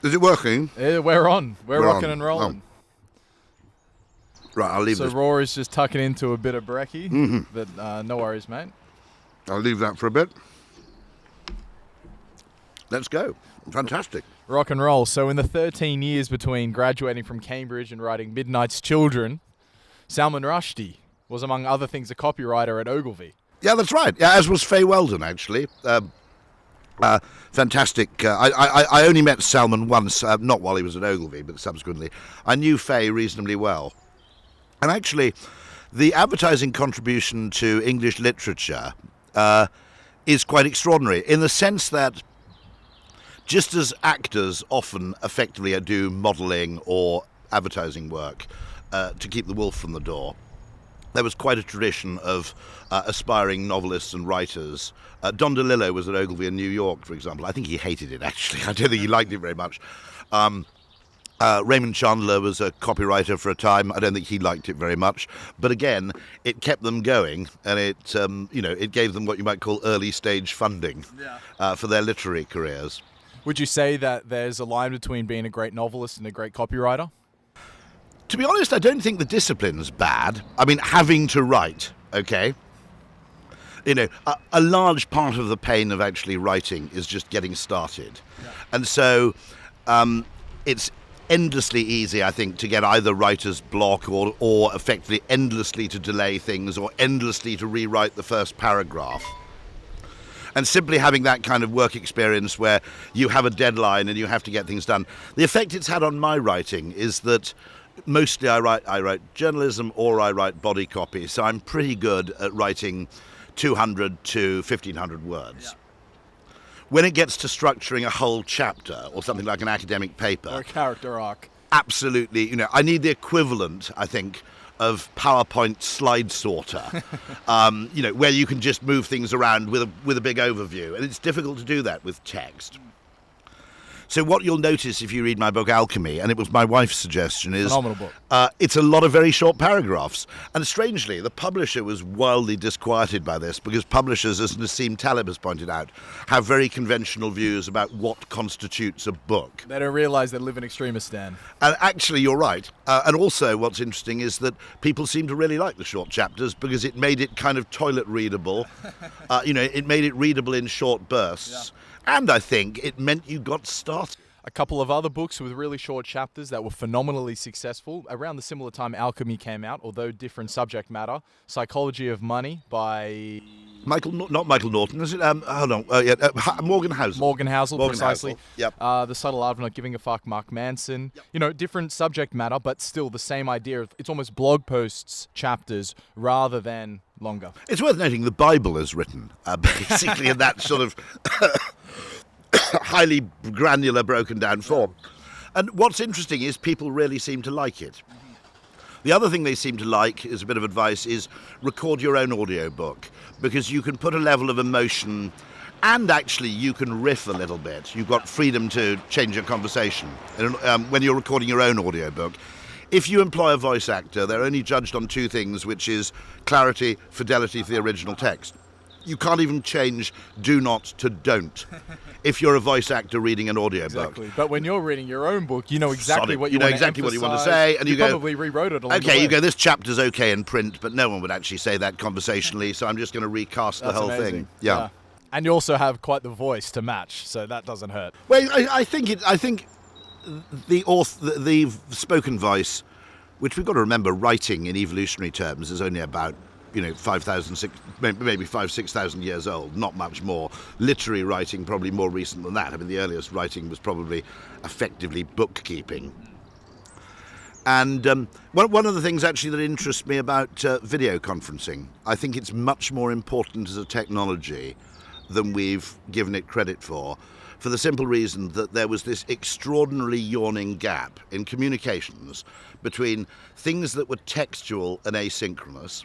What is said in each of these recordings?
Is it working? Yeah, we're on. We're rocking on. and rolling. Right, I'll leave this. So Rory's just tucking into a bit of brekkie, but no worries, mate. I'll leave that for a bit. Let's go. Fantastic. Rock and roll. So in the 13 years between graduating from Cambridge and writing Midnight's Children, Salman Rushdie was, among other things, a copywriter at Ogilvy. Yeah, that's right. Yeah, as was Faye Weldon, actually. Fantastic. I only met Salman once, not while he was at Ogilvy, but subsequently. I knew Faye reasonably well. And actually, the advertising contribution to English literature is quite extraordinary, in the sense that just as actors often effectively do modelling or advertising work to keep the wolf from the door, there was quite a tradition of aspiring novelists and writers. Don DeLillo was at Ogilvy in New York, for example. I think he hated it, actually. I don't think he liked it very much. Raymond Chandler was a copywriter for a time. I don't think he liked it very much. But again, it kept them going, and it gave them what you might call early stage funding for their literary careers. Would you say that there's a line between being a great novelist and a great copywriter? To be honest, I don't think the discipline's bad. I mean, having to write, okay? A large part of the pain of actually writing is just getting started. Yeah. And so it's endlessly easy, I think, to get either writer's block or effectively endlessly to delay things or endlessly to rewrite the first paragraph. And simply having that kind of work experience where you have a deadline and you have to get things done. The effect it's had on my writing is that mostly I write journalism or I write body copy, so I'm pretty good at writing 200 to 1,500 words. Yeah. When it gets to structuring a whole chapter or something like an academic paper... Or a character arc. Absolutely. I need the equivalent, I think, of PowerPoint slide sorter, where you can just move things around with a big overview. And it's difficult to do that with text. So what you'll notice if you read my book Alchemy, and it was my wife's suggestion, is phenomenal book. It's a lot of very short paragraphs. And strangely, the publisher was wildly disquieted by this, because publishers, as Nassim Taleb has pointed out, have very conventional views about what constitutes a book. They don't realise they live in Extremistan. And actually, you're right. And also, what's interesting is that people seem to really like the short chapters, because it made it kind of toilet readable. It made it readable in short bursts. Yeah. And I think it meant you got started. A couple of other books with really short chapters that were phenomenally successful. Around the similar time Alchemy came out, although different subject matter. Psychology of Money by... not Michael Norton, is it? Hold on. Morgan Housel. Morgan Housel, precisely. Yep. The Subtle Art of Not Giving a Fuck, Mark Manson. Yep. Different subject matter, but still the same idea. It's almost blog posts, chapters, rather than longer. It's worth noting the Bible is written, basically in that sort of... highly granular, broken down form. And what's interesting is people really seem to like it. The other thing they seem to like, as a bit of advice, is record your own audiobook, because you can put a level of emotion and actually you can riff a little bit. You've got freedom to change your conversation. And, when you're recording your own audiobook, if you employ a voice actor, they're only judged on two things, which is clarity, fidelity to the original text. You can't even change do not to don't if you're a voice actor reading an audiobook. Exactly. But when you're reading your own book, you know exactly what you want to exactly what you want to say, and you go, probably rewrote it along the way. Okay, you go, this chapter's okay in print, but no one would actually say that conversaautionally, so I'm just going to recast the whole thing. Yeah. And you also have quite the voice to match, so that doesn't hurt. Well, I think the spoken voice, which we've got to remember, writing in evolutionary terms is only about 5,000, maybe 6,000 years old, not much more. Literary writing probably more recent than that. I mean, the earliest writing was probably effectively bookkeeping. And one of the things actually that interests me about video conferencing, I think it's much more important as a technology than we've given it credit for the simple reason that there was this extraordinarily yawning gap in communications between things that were textual and asynchronous.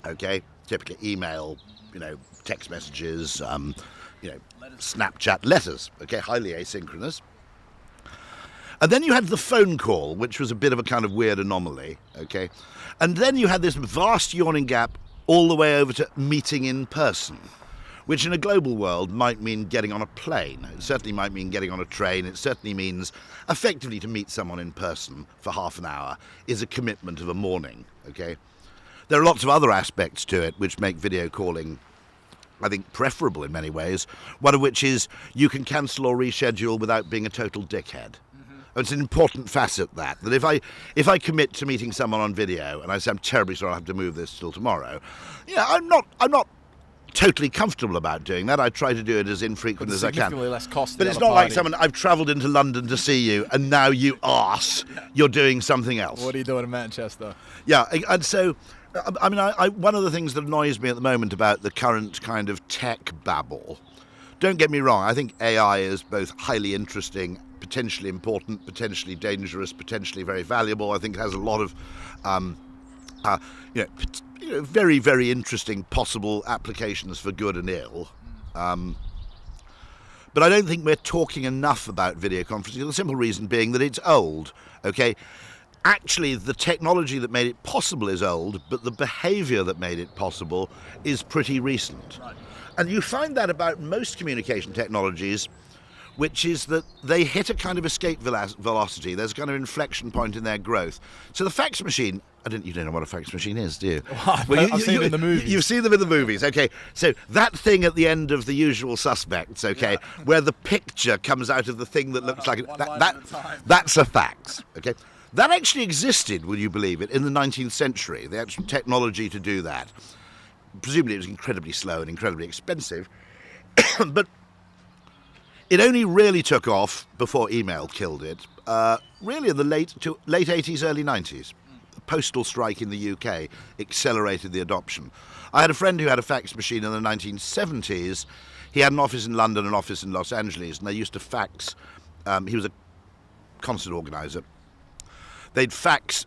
Okay, typically email, text messages, Snapchat, letters, okay, highly asynchronous. And then you had the phone call, which was a bit of a kind of weird anomaly, okay? And then you had this vast yawning gap all the way over to meeting in person, which in a global world might mean getting on a plane. It certainly might mean getting on a train. It certainly means effectively to meet someone in person for half an hour is a commitment of a morning, okay? There are lots of other aspects to it which make video calling, I think, preferable in many ways, one of which is you can cancel or reschedule without being a total dickhead. It's an important facet that if I commit to meeting someone on video and I say I'm terribly sorry I have to move this till tomorrow, yeah, I'm not totally comfortable about doing that. I try to do it as infrequent as I can. Significantly less cost. But it's not like someone, I've travelled into London to see you and now you arse, you're doing something else. What are you doing in Manchester? Yeah, and so I mean, one of the things that annoys me at the moment about the current kind of tech babble, don't get me wrong, I think AI is both highly interesting, potentially important, potentially dangerous, potentially very valuable. I think it has a lot of very, very interesting possible applications for good and ill. But I don't think we're talking enough about video conferencing, the simple reason being that it's old, okay? Actually, the technology that made it possible is old, but the behaviour that made it possible is pretty recent. Right. And you find that about most communication technologies, which is that they hit a kind of escape velocity. There's a kind of inflection point in their growth. So the fax machine, you don't know what a fax machine is, do you? Well, I've seen them in the movies. You've seen them in the movies, okay. So that thing at the end of The Usual Suspects, okay, where the picture comes out of the thing that looks like it, that's a fax, okay. That actually existed, will you believe it, in the 19th century, the actual technology to do that. Presumably it was incredibly slow and incredibly expensive, but it only really took off before email killed it, really in the late 80s, early 90s. The postal strike in the UK accelerated the adoption. I had a friend who had a fax machine in the 1970s. He had an office in London, an office in Los Angeles, and they used to fax. He was a concert organizer. They'd fax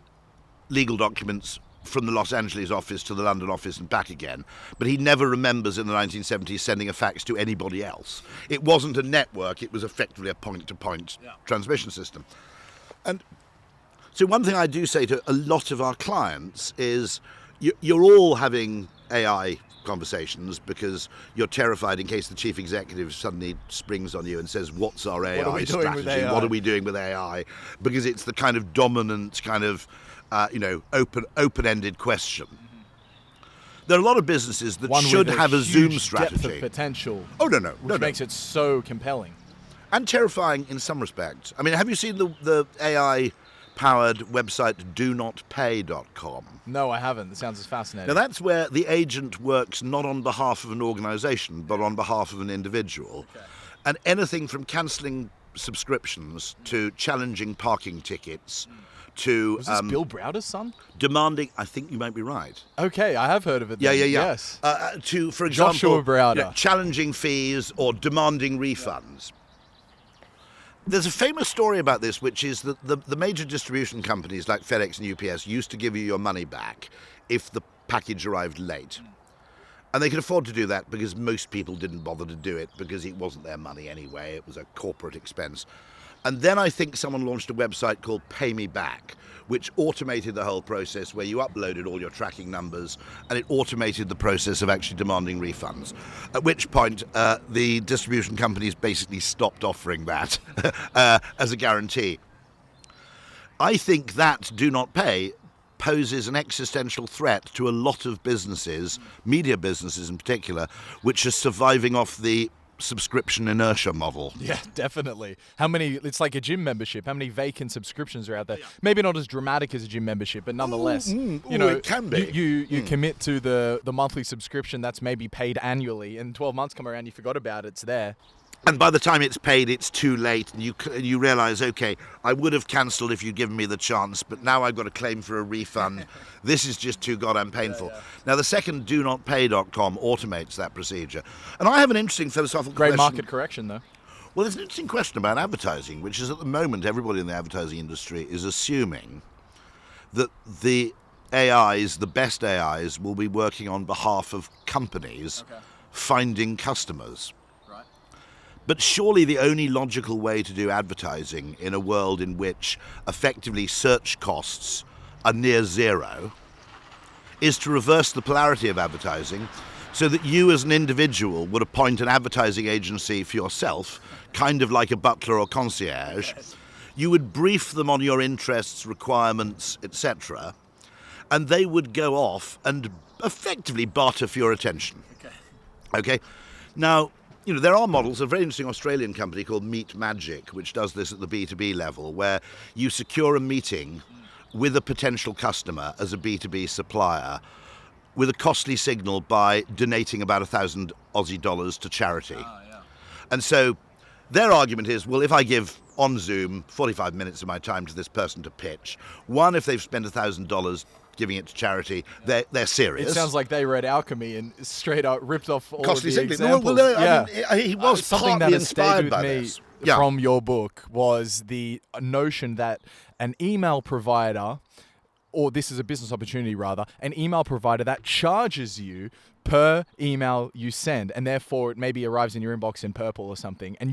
legal documents from the Los Angeles office to the London office and back again, but he never remembers in the 1970s sending a fax to anybody else. It wasn't a network, it was effectively a point-to-point transmission system. And so one thing I do say to a lot of our clients is you're all having AI conversations because you're terrified in case the chief executive suddenly springs on you and says, what's our AI strategy? What are we doing with AI? Because it's the kind of dominant kind of open-ended question. There are a lot of businesses that should have a Zoom strategy. Depth of potential. Oh, no. Which makes it so compelling. And terrifying in some respects. I mean, have you seen the AI-powered website donotpay.com? No, I haven't. It sounds fascinating. Now, that's where the agent works not on behalf of an organisation, but on behalf of an individual. Okay. And anything from cancelling subscriptions to challenging parking tickets to... Was this Bill Browder's son? Demanding... I think you might be right. Okay, I have heard of it then. Yeah. Yes. To, for example... Joshua Browder. Challenging fees or demanding refunds. There's a famous story about this, which is that the major distribution companies like FedEx and UPS used to give you your money back if the package arrived late. And they could afford to do that because most people didn't bother to do it because it wasn't their money anyway. It was a corporate expense. And then I think someone launched a website called Pay Me Back, which automated the whole process where you uploaded all your tracking numbers and it automated the process of actually demanding refunds. At which point, the distribution companies basically stopped offering that as a guarantee. I think that do not pay poses an existential threat to a lot of businesses, media businesses in particular, which are surviving off the subscription inertia model. Yeah, definitely. It's like a gym membership. How many vacant subscriptions are out there? Maybe not as dramatic as a gym membership, but nonetheless, it can be. You commit to the monthly subscription that's maybe paid annually, and 12 months come around, you forgot about it, it's there. And by the time it's paid, it's too late, and you realise, okay, I would have cancelled if you'd given me the chance, but now I've got to claim for a refund. This is just too goddamn painful. Yeah. Now, the second donotpay.com automates that procedure. And I have an interesting philosophical question. Great market correction, though. Well, there's an interesting question about advertising, which is at the moment everybody in the advertising industry is assuming that the AIs, the best AIs, will be working on behalf of companies finding customers. But surely the only logical way to do advertising in a world in which effectively search costs are near zero is to reverse the polarity of advertising, so that you as an individual would appoint an advertising agency for yourself, kind of like a butler or concierge. You would brief them on your interests, requirements, etc., and they would go off and effectively barter for your attention. Okay? Now, there are models. A very interesting Australian company called Meet Magic, which does this at the B2B level, where you secure a meeting with a potential customer as a B2B supplier with a costly signal by donating about 1,000 Aussie dollars to charity. And so their argument is, well, if I give on Zoom 45 minutes of my time to this person to pitch, one, if they've spent $1,000 giving it to charity, they're serious. It sounds like they read Alchemy and straight up ripped off all costly of the signaling. examples. I mean, he was something partly that has stayed inspired with by me this. from your book was the notion that an email provider, or this is a business opportunity rather, an email provider that charges you per email you send, and therefore it maybe arrives in your inbox in purple or something, and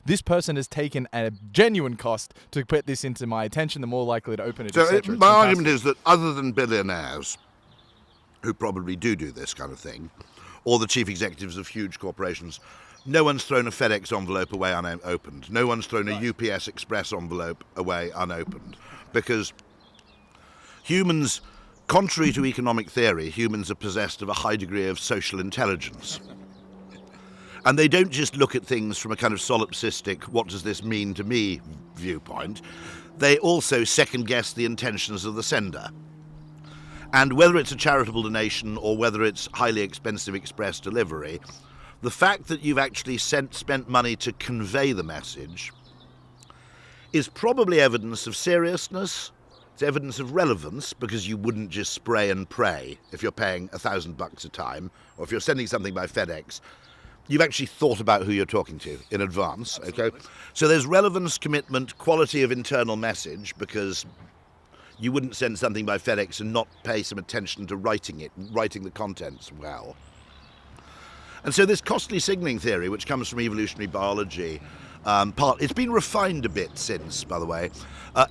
this person has taken a genuine cost to put this into my attention, the more likely to open it, So etc. my argument is that other than billionaires, who probably do this kind of thing, or the chief executives of huge corporations, no one's thrown a FedEx envelope away unopened. No one's thrown a UPS Express envelope away unopened. Because humans, contrary to economic theory, humans are possessed of a high degree of social intelligence. And they don't just look at things from a kind of solipsistic, what does this mean to me viewpoint. They also second guess the intentions of the sender. And whether it's a charitable donation or whether it's highly expensive express delivery, the fact that you've actually spent money to convey the message is probably evidence of seriousness. It's evidence of relevance, because you wouldn't just spray and pray if you're paying $1,000 a time, or if you're sending something by FedEx. You've actually thought about who you're talking to in advance. Absolutely. Okay? So there's relevance, commitment, quality of internal message, because you wouldn't send something by FedEx and not pay some attention to writing the contents well. And so this costly signaling theory, which comes from evolutionary biology, it's been refined a bit since, by the way.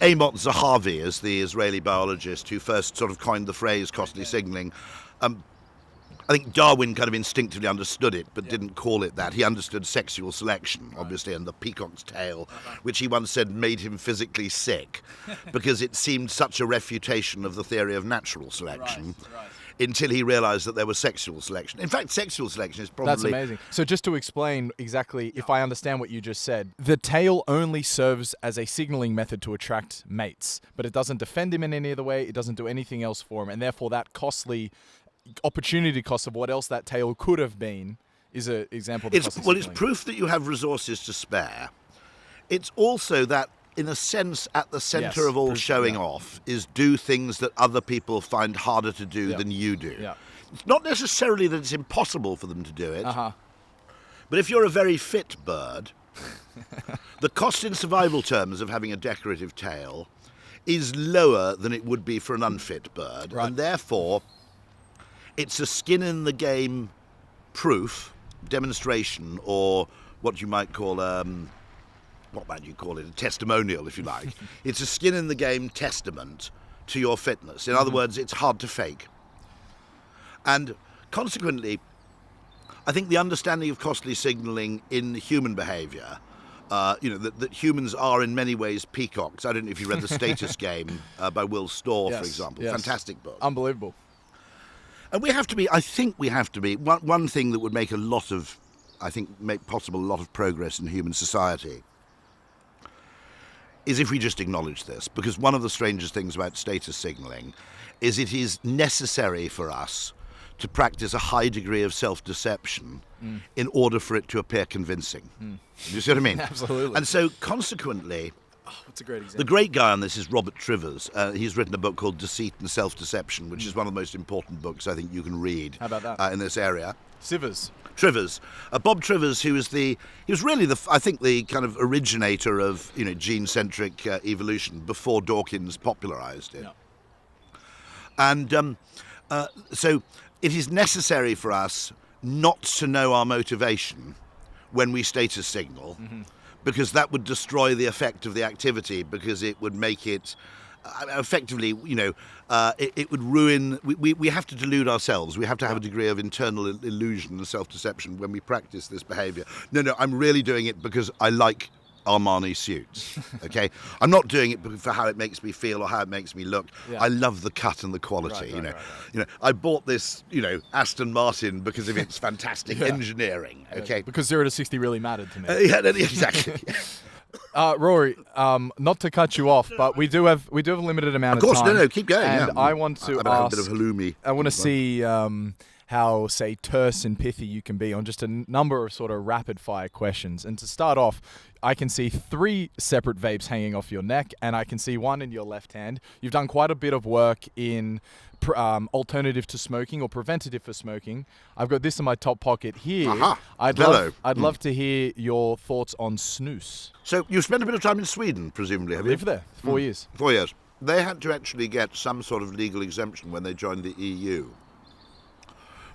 Amos Zahavi is the Israeli biologist who first sort of coined the phrase costly signaling. I think Darwin kind of instinctively understood it, but didn't call it that. He understood sexual selection, obviously, and the peacock's tail, which he once said made him physically sick, because it seemed such a refutation of the theory of natural selection. Right. Until he realised that there was sexual selection. In fact, sexual selection is probably... That's amazing. So just to explain exactly, if I understand what you just said, the tail only serves as a signaling method to attract mates, but it doesn't defend him in any other way, it doesn't do anything else for him, and therefore that costly opportunity cost of what else that tail could have been is an example of It's proof that you have resources to spare. It's also that, in a sense, at the centre of all showing off is do things that other people find harder to do than you do. Yeah. It's not necessarily that it's impossible for them to do it, but if you're a very fit bird, the cost in survival terms of having a decorative tail is lower than it would be for an unfit bird, and therefore it's a skin-in-the-game proof, demonstration, or what you might call a testimonial, if you like. It's a skin-in-the-game testament to your fitness. In other words, it's hard to fake. And consequently, I think the understanding of costly signalling in human behaviour, that humans are in many ways peacocks. I don't know if you read The Status Game by Will Storr, for example. Fantastic book. Unbelievable. And I think we have to be, one thing that would make make possible a lot of progress in human society is if we just acknowledge this, because one of the strangest things about status signalling is it is necessary for us to practice a high degree of self-deception in order for it to appear convincing. You see what I mean? Absolutely. And so consequently, that's a great example. The great guy on this is Robert Trivers. He's written a book called Deceit and Self-Deception, which is one of the most important books I think you can read. How about that? In this area. Trivers. Bob Trivers, he was really the kind of originator of gene-centric evolution before Dawkins popularised it. Yeah. And so it is necessary for us not to know our motivation when we status signal, because that would destroy the effect of the activity, because it would make it effectively, it would ruin. We have to delude ourselves. We have to have a degree of internal illusion and self-deception when we practice this behaviour. No, I'm really doing it because I like Armani suits. Okay, I'm not doing it for how it makes me feel or how it makes me look. Yeah. I love the cut and the quality. Right. I bought this, Aston Martin because of its fantastic engineering. Okay, because 0 to 60 really mattered to me. Exactly. Rory, not to cut you off, but we do have a limited amount of time. Of course, no, keep going. And I want to ask. A bit of halloumi. I want to see how, say, terse and pithy you can be on just a number of sort of rapid-fire questions. And to start off, I can see 3 separate vapes hanging off your neck, and I can see one in your left hand. You've done quite a bit of work in alternative to smoking or preventative for smoking. I've got this in my top pocket here. Aha. I'd love to hear your thoughts on snus. So you spent a bit of time in Sweden, presumably, have you? Lived there 4 years. 4 years. They had to actually get some sort of legal exemption when they joined the EU,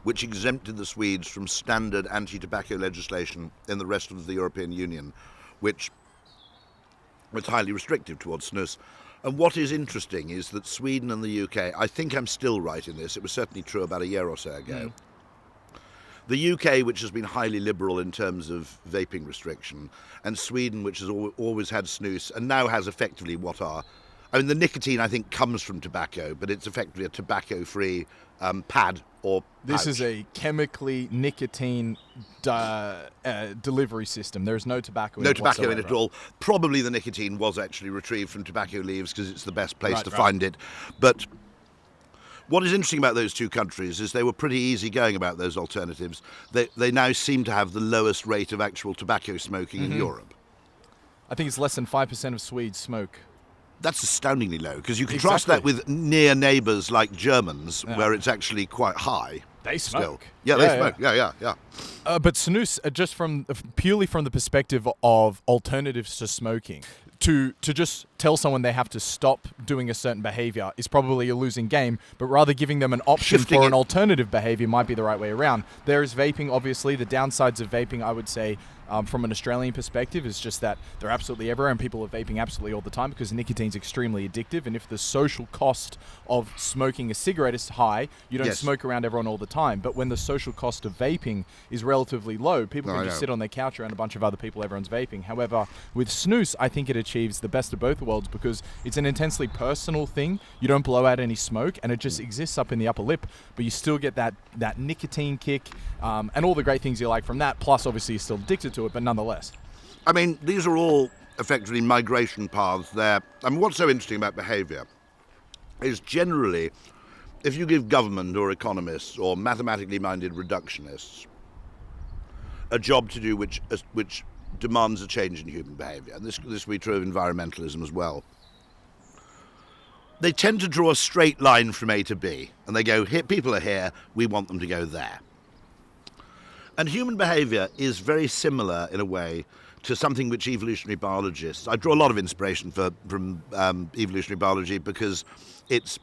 which exempted the Swedes from standard anti-tobacco legislation in the rest of the European Union, which was highly restrictive towards snus. And what is interesting is that Sweden and the UK, I think I'm still right in this, it was certainly true about a year or so ago, the UK, which has been highly liberal in terms of vaping restriction, and Sweden, which has always had snus, and now has effectively the nicotine, I think, comes from tobacco, but it's effectively a tobacco-free pad or pouch. This is a chemically nicotine delivery system. There's no tobacco in it. No tobacco whatsoever. in it at all. Probably the nicotine was actually retrieved from tobacco leaves because it's the best place to find it. But what is interesting about those two countries is they were pretty easygoing about those alternatives. They now seem to have the lowest rate of actual tobacco smoking in Europe. I think it's less than 5% of Swedes smoke. That's astoundingly low, because you contrast that with near neighbours like Germans, where it's actually quite high. They smoke. Still. Yeah, they smoke. Yeah. But snus, just purely from the perspective of alternatives to smoking, to just tell someone they have to stop doing a certain behavior is probably a losing game, but rather giving them an option for an alternative behavior might be the right way around. There is vaping, obviously. The downsides of vaping, I would say, from an Australian perspective, is just that they're absolutely everywhere and people are vaping absolutely all the time because nicotine's extremely addictive, and if the social cost of smoking a cigarette is high, you don't smoke around everyone all the time. But when the social cost of vaping is relatively low, people can just sit on their couch around a bunch of other people, everyone's vaping. However, with snus, I think it achieves the best of both worlds because it's an intensely personal thing. You don't blow out any smoke, and it just exists up in the upper lip, but you still get that nicotine kick and all the great things you like from that, plus obviously you're still addicted to it, but nonetheless. I mean, these are all effectively migration paths there. I mean, what's so interesting about behaviour is generally, if you give government or economists or mathematically minded reductionists a job to do which demands a change in human behaviour, and this will be true of environmentalism as well, they tend to draw a straight line from A to B, and they go, here, people are here, we want them to go there. And human behaviour is very similar, in a way, to something which evolutionary biologists... I draw a lot of inspiration from evolutionary biology because it's,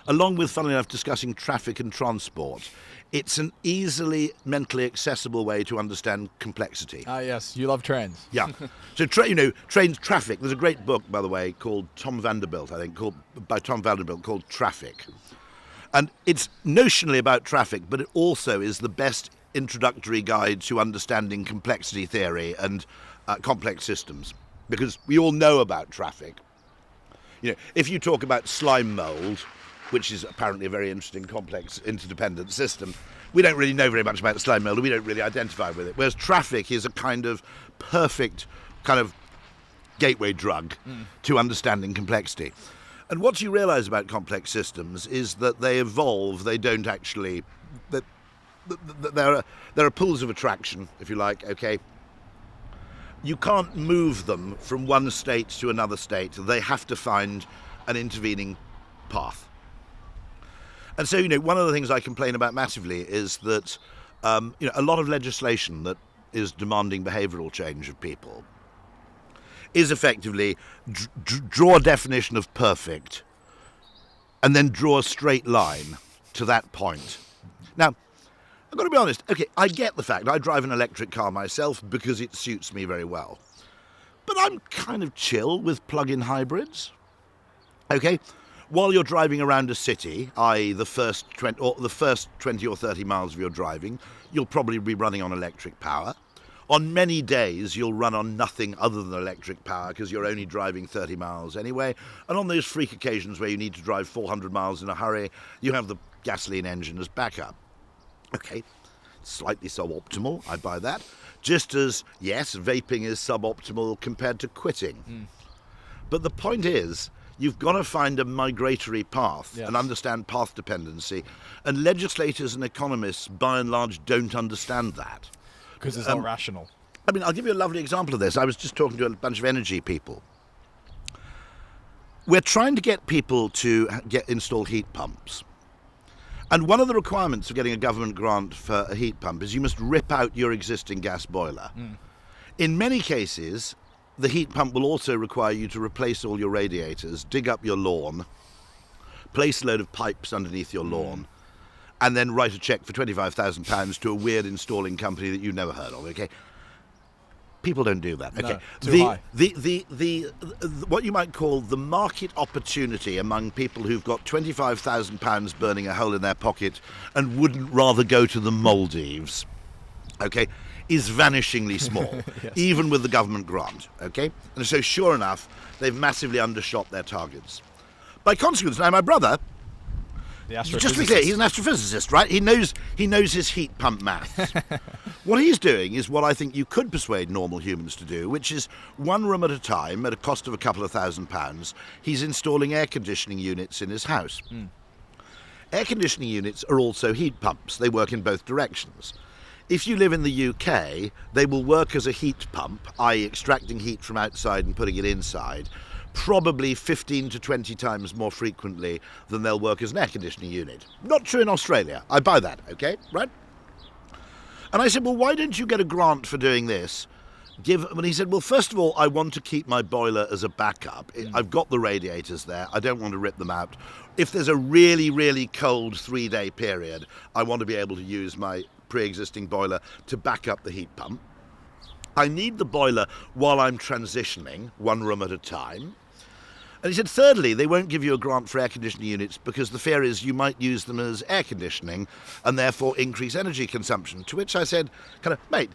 along with, funnily enough, discussing traffic and transport, it's an easily mentally accessible way to understand complexity. Ah, yes, you love trains. Yeah. So, trains, traffic. There's a great book, by the way, called Tom Vanderbilt, by Tom Vanderbilt, called Traffic. And it's notionally about traffic, but it also is the best introductory guide to understanding complexity theory and complex systems, because we all know about traffic. If you talk about slime mold, which is apparently a very interesting, complex, interdependent system, we don't really know very much about slime mold, and we don't really identify with it. Whereas traffic is a kind of perfect kind of gateway drug to understanding complexity. And what you realise about complex systems is that they evolve, they don't actually... There are pools of attraction, if you like, okay? You can't move them from one state to another state. They have to find an intervening path. And so, one of the things I complain about massively is that, a lot of legislation that is demanding behavioural change of people is effectively draw a definition of perfect and then draw a straight line to that point. Now, I've got to be honest, okay, I get the fact I drive an electric car myself because it suits me very well. But I'm kind of chill with plug-in hybrids. Okay? While you're driving around a city, i.e. the first 20 or 30 miles of your driving, you'll probably be running on electric power. On many days, you'll run on nothing other than electric power because you're only driving 30 miles anyway. And on those freak occasions where you need to drive 400 miles in a hurry, you have the gasoline engine as backup. Okay, slightly suboptimal, I buy that. Just as, yes, vaping is suboptimal compared to quitting. But the point is, you've got to find a migratory path and understand path dependency. And legislators and economists, by and large, don't understand that. Because it's not rational. I mean, I'll give you a lovely example of this. I was just talking to a bunch of energy people. We're trying to get people to install heat pumps. And one of the requirements of getting a government grant for a heat pump is you must rip out your existing gas boiler. In many cases, the heat pump will also require you to replace all your radiators, dig up your lawn, place a load of pipes underneath your lawn, and then write a cheque for £25,000 to a weird installing company that you've never heard of, okay? People don't do that, okay? No, too high. The what you might call the market opportunity among people who've got £25,000 burning a hole in their pocket and wouldn't rather go to the Maldives, okay, is vanishingly small, even with the government grant, okay? And so sure enough, they've massively undershot their targets. By consequence, now my brother, just to be clear, he's an astrophysicist, right? He knows his heat pump maths. What he's doing is what I think you could persuade normal humans to do, which is one room at a time, at a cost of a couple of £1,000s, he's installing air conditioning units in his house. Air conditioning units are also heat pumps. They work in both directions. If you live in the UK, they will work as a heat pump, i.e. extracting heat from outside and putting it inside, probably 15 to 20 times more frequently than they'll work as an air conditioning unit. Not true in Australia. I buy that, okay? Right? And I said, well, why don't you get a grant for doing this? And he said, well, first of all, I want to keep my boiler as a backup. I've got the radiators there. I don't want to rip them out. If there's a really, really cold 3-day period, I want to be able to use my pre-existing boiler to back up the heat pump. I need the boiler while I'm transitioning, one room at a time. And he said, thirdly, they won't give you a grant for air conditioning units because the fear is you might use them as air conditioning and therefore increase energy consumption. To which I said, mate,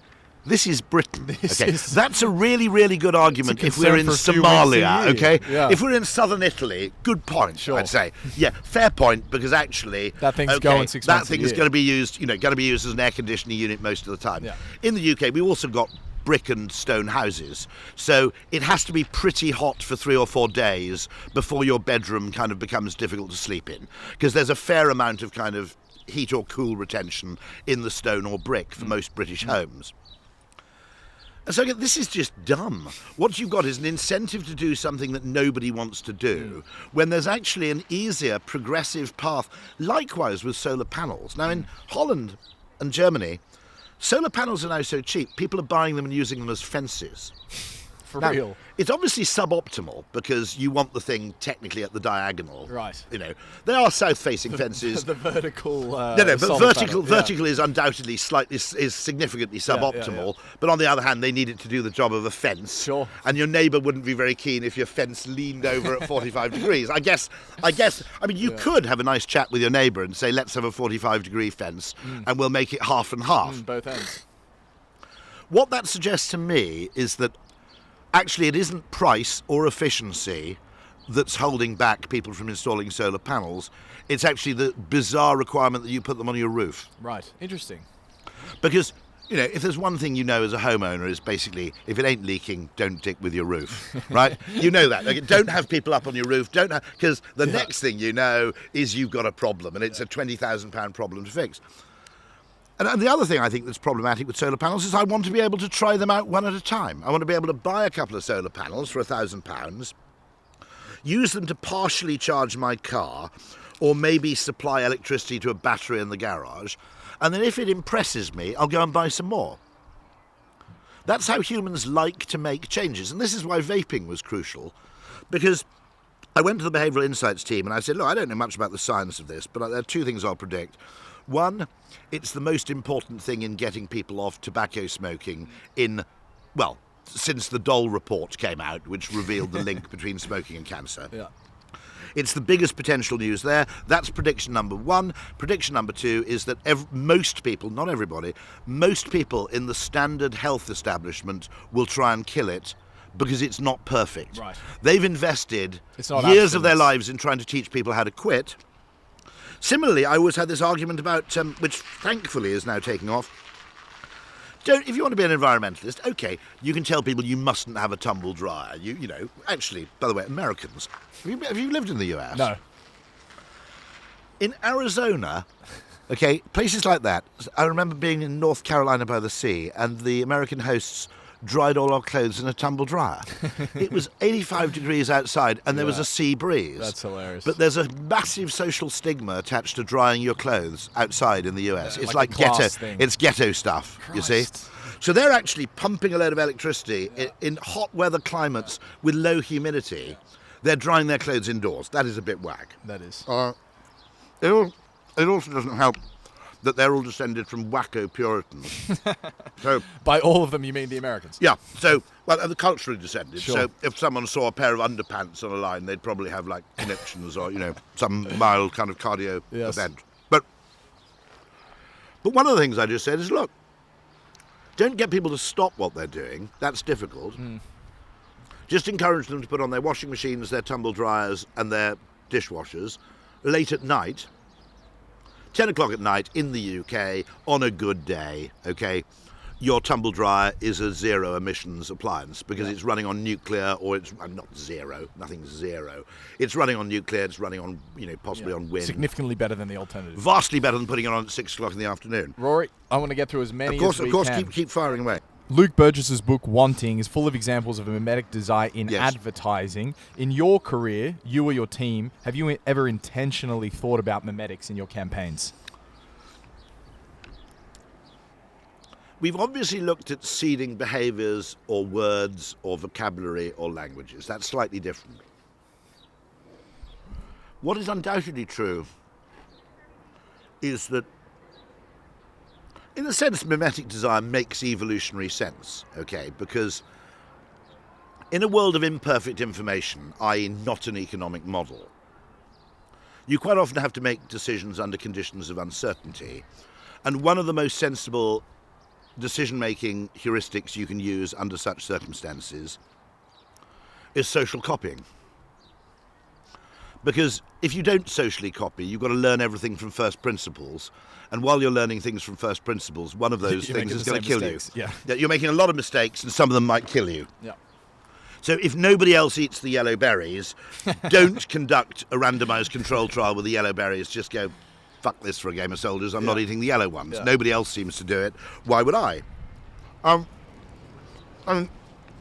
this is Britain. That's a really, really good argument if we're in Somalia, okay? Yeah. If we're in southern Italy, good point, I'd say. Yeah, fair point, because actually that thing's going 6 months that thing's going to be used, going to be used as an air conditioning unit most of the time. Yeah. In the UK, we've also got brick and stone houses, so it has to be pretty hot for 3 or 4 days before your bedroom kind of becomes difficult to sleep in, because there's a fair amount of kind of heat or cool retention in the stone or brick for most British homes. And so this is just dumb. What you've got is an incentive to do something that nobody wants to do, when there's actually an easier, progressive path. Likewise with solar panels. Now in Holland and Germany, solar panels are now so cheap, people are buying them and using them as fences. For real. It's obviously suboptimal because you want the thing technically at the diagonal. Right. They are south-facing fences. The vertical. No, but vertical is undoubtedly is significantly suboptimal. But on the other hand, they need it to do the job of a fence. Sure. And your neighbour wouldn't be very keen if your fence leaned over at 45 degrees. I mean, you could have a nice chat with your neighbour and say, let's have a 45-degree fence, and we'll make it half and half. Both ends. What that suggests to me is that actually it isn't price or efficiency that's holding back people from installing solar panels. It's actually the bizarre requirement that you put them on your roof. Right. Interesting. Because, if there's one thing as a homeowner is basically, if it ain't leaking, don't dick with your roof, right? You know that. Like, don't have people up on your roof. Because the next thing you know is you've got a problem, and it's a £20,000 problem to fix. And the other thing I think that's problematic with solar panels is I want to be able to try them out one at a time. I want to be able to buy a couple of solar panels for £1,000, use them to partially charge my car, or maybe supply electricity to a battery in the garage, and then if it impresses me, I'll go and buy some more. That's how humans like to make changes, and this is why vaping was crucial, because I went to the behavioural insights team and I said, look, I don't know much about the science of this, but there are 2 things I'll predict. One, it's the most important thing in getting people off tobacco smoking since the Dole report came out, which revealed the link between smoking and cancer. Yeah. It's the biggest potential news there. That's prediction number one. Prediction number two is that most people, not everybody, most people in the standard health establishment will try and kill it because it's not perfect. Right. They've invested not years of their abstinence. lives in trying to teach people how to quit. Similarly, I always had this argument about, which thankfully is now taking off. If you want to be an environmentalist, okay, you can tell people you mustn't have a tumble dryer. You know, actually, by the way, Americans, have you lived in the US? No. In Arizona, okay, places like that, I remember being in North Carolina by the sea, and the American hosts dried all our clothes in a tumble dryer. It was 85 degrees outside, and there was a sea breeze. That's hilarious. But there's a massive social stigma attached to drying your clothes outside in the US. It's like like a class ghetto. thing. It's ghetto stuff. You see. Christ. So they're actually pumping a load of electricity in hot weather climates with low humidity. They're drying their clothes indoors. That is a bit whack. That is. It also doesn't help that they're all descended from wacko Puritans. So, By all of them, you mean the Americans? yeah, so, well, they're culturally descended. Sure. So if someone saw a pair of underpants on a line, they'd probably have, like, connections or, you know, some mild kind of cardio Yes. event. But one of the things I just said is, look, don't get people to stop what they're doing. That's difficult. Just encourage them to put on their washing machines, their tumble dryers, and their dishwashers late at night. 10 o'clock at night in the UK on a good day, okay, your tumble dryer is a zero emissions appliance because it's running on nuclear, or it's not zero, nothing's zero. It's running on nuclear, it's running on, you know, possibly on wind. Significantly better than the alternative. Vastly better than putting it on at 6 o'clock in the afternoon. Rory, I want to get through as many Of course, as we can. keep firing away. Luke Burgess's book Wanting is full of examples of mimetic desire in Yes. advertising. In your career, you or your team, have you ever intentionally thought about mimetics in your campaigns? We've obviously looked at seeding behaviours or words or vocabulary or languages. That's slightly different. What is undoubtedly true is that, in a sense, mimetic desire makes evolutionary sense, okay? Because in a world of imperfect information, i.e. not an economic model, you quite often have to make decisions under conditions of uncertainty. And one of the most sensible decision-making heuristics you can use under such circumstances is social copying. Because if you don't socially copy, you've got to learn everything from first principles. And while you're learning things from first principles, one of those You're things making is the going to same kill mistakes. you. Yeah. You're making a lot of mistakes, and some of them might kill you. Yeah. So if nobody else eats the yellow berries, don't conduct a randomised control trial with the yellow berries. Just go, fuck this for a game of soldiers. I'm not eating the yellow ones. Yeah. Nobody else seems to do it. Why would I?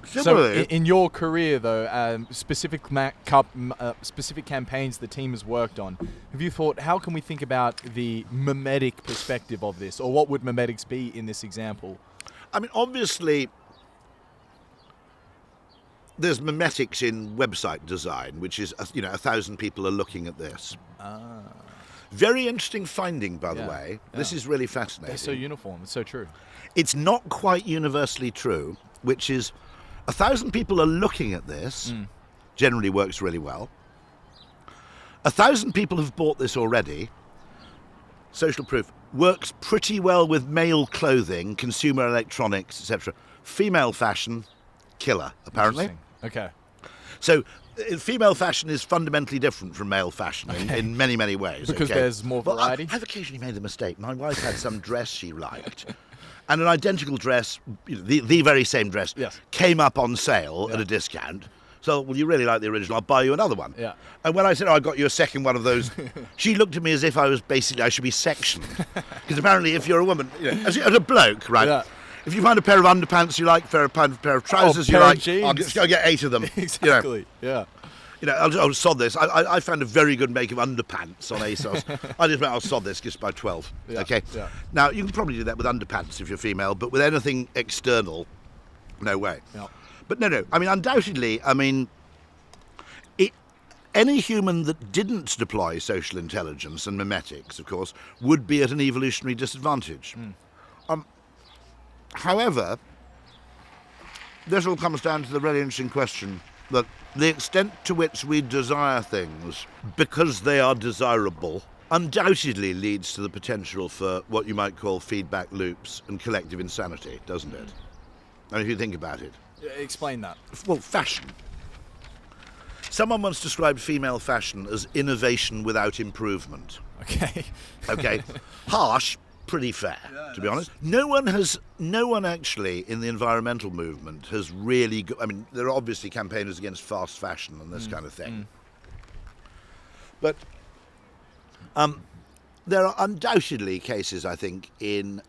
So Similarly, in your career, though, specific campaigns the team has worked on, have you thought, how can we think about the mimetic perspective of this? Or what would mimetics be in this example? I mean, obviously, there's mimetics in website design, which is, 1,000 people are looking at this. Very interesting finding, by the way. This is really fascinating. They're so uniform. It's so true. It's not quite universally true, which is 1,000 people are looking at this, generally works really well. 1,000 people have bought this already. Social proof. Works pretty well with male clothing, consumer electronics, etc. Female fashion, killer, apparently. Okay. So female fashion is fundamentally different from male fashion in many, many ways. Because okay? there's more variety? I've occasionally made the mistake. My wife had some dress she liked, and an identical dress, the very same dress, came up on sale at a discount. So, well, you really like the original, I'll buy you another one. Yeah. And when I said, I got you a second one of those, she looked at me as if I should be sectioned. Because apparently if you're a woman, as a bloke, right, Yeah. if you find a pair of underpants you like, pair of trousers you pair of like, jeans. I'll get 8 of them. Exactly. Yeah. I'll sod this. I found a very good make of underpants on ASOS. I just went, I'll sod this, just by 12. Yeah, Okay. yeah. Now, you can probably do that with underpants if you're female, but with anything external, no way. Yeah. But no. I mean, undoubtedly, any human that didn't deploy social intelligence and mimetics, of course, would be at an evolutionary disadvantage. However, this all comes down to the really interesting question that the extent to which we desire things because they are desirable undoubtedly leads to the potential for what you might call feedback loops and collective insanity, doesn't it? And if you think about it. Explain that. Well, fashion. Someone once described female fashion as innovation without improvement. Okay. Okay. Harsh, pretty fair, to be honest. No one actually in the environmental movement has really I mean, there are obviously campaigners against fast fashion and this kind of thing. But there are undoubtedly cases, I think, in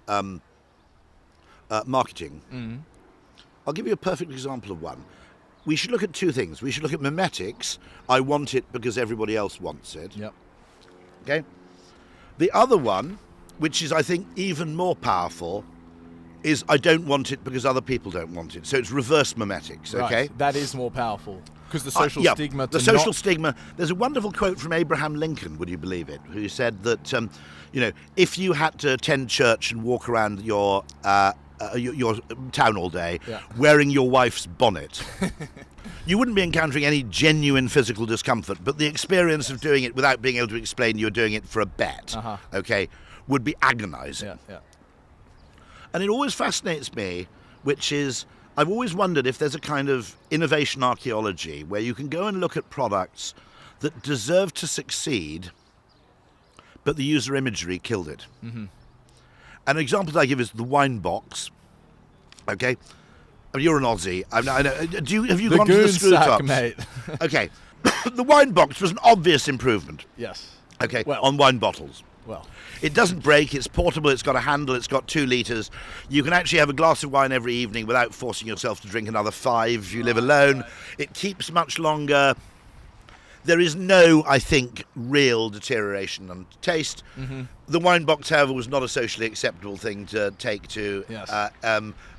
marketing. I'll give you a perfect example of one. We should look at two things. We should look at memetics. I want it because everybody else wants it. Yep. Okay? The other one, which is, I think, even more powerful, is I don't want it because other people don't want it. So it's reverse memetics, okay? Right. That is more powerful. Because the social stigma... The social stigma... There's a wonderful quote from Abraham Lincoln, would you believe it, who said that, if you had to attend church and walk around your town all day wearing your wife's bonnet, you wouldn't be encountering any genuine physical discomfort, but the experience of doing it without being able to explain you're doing it for a bet, okay, would be agonizing. And it always fascinates me, which is, I've always wondered if there's a kind of innovation archaeology where you can go and look at products that deserve to succeed, but the user imagery killed it. An example that I give is the wine box. Okay, I mean, you're an Aussie. I know. Have you gone to the screw tops, mate? Okay, the wine box was an obvious improvement. Yes. Okay, on wine bottles. Well, it doesn't break. It's portable. It's got a handle. It's got 2 litres. You can actually have a glass of wine every evening without forcing yourself to drink another 5 if you live alone. It keeps much longer. There is no, I think, real deterioration on taste. The wine box, however, was not a socially acceptable thing to take to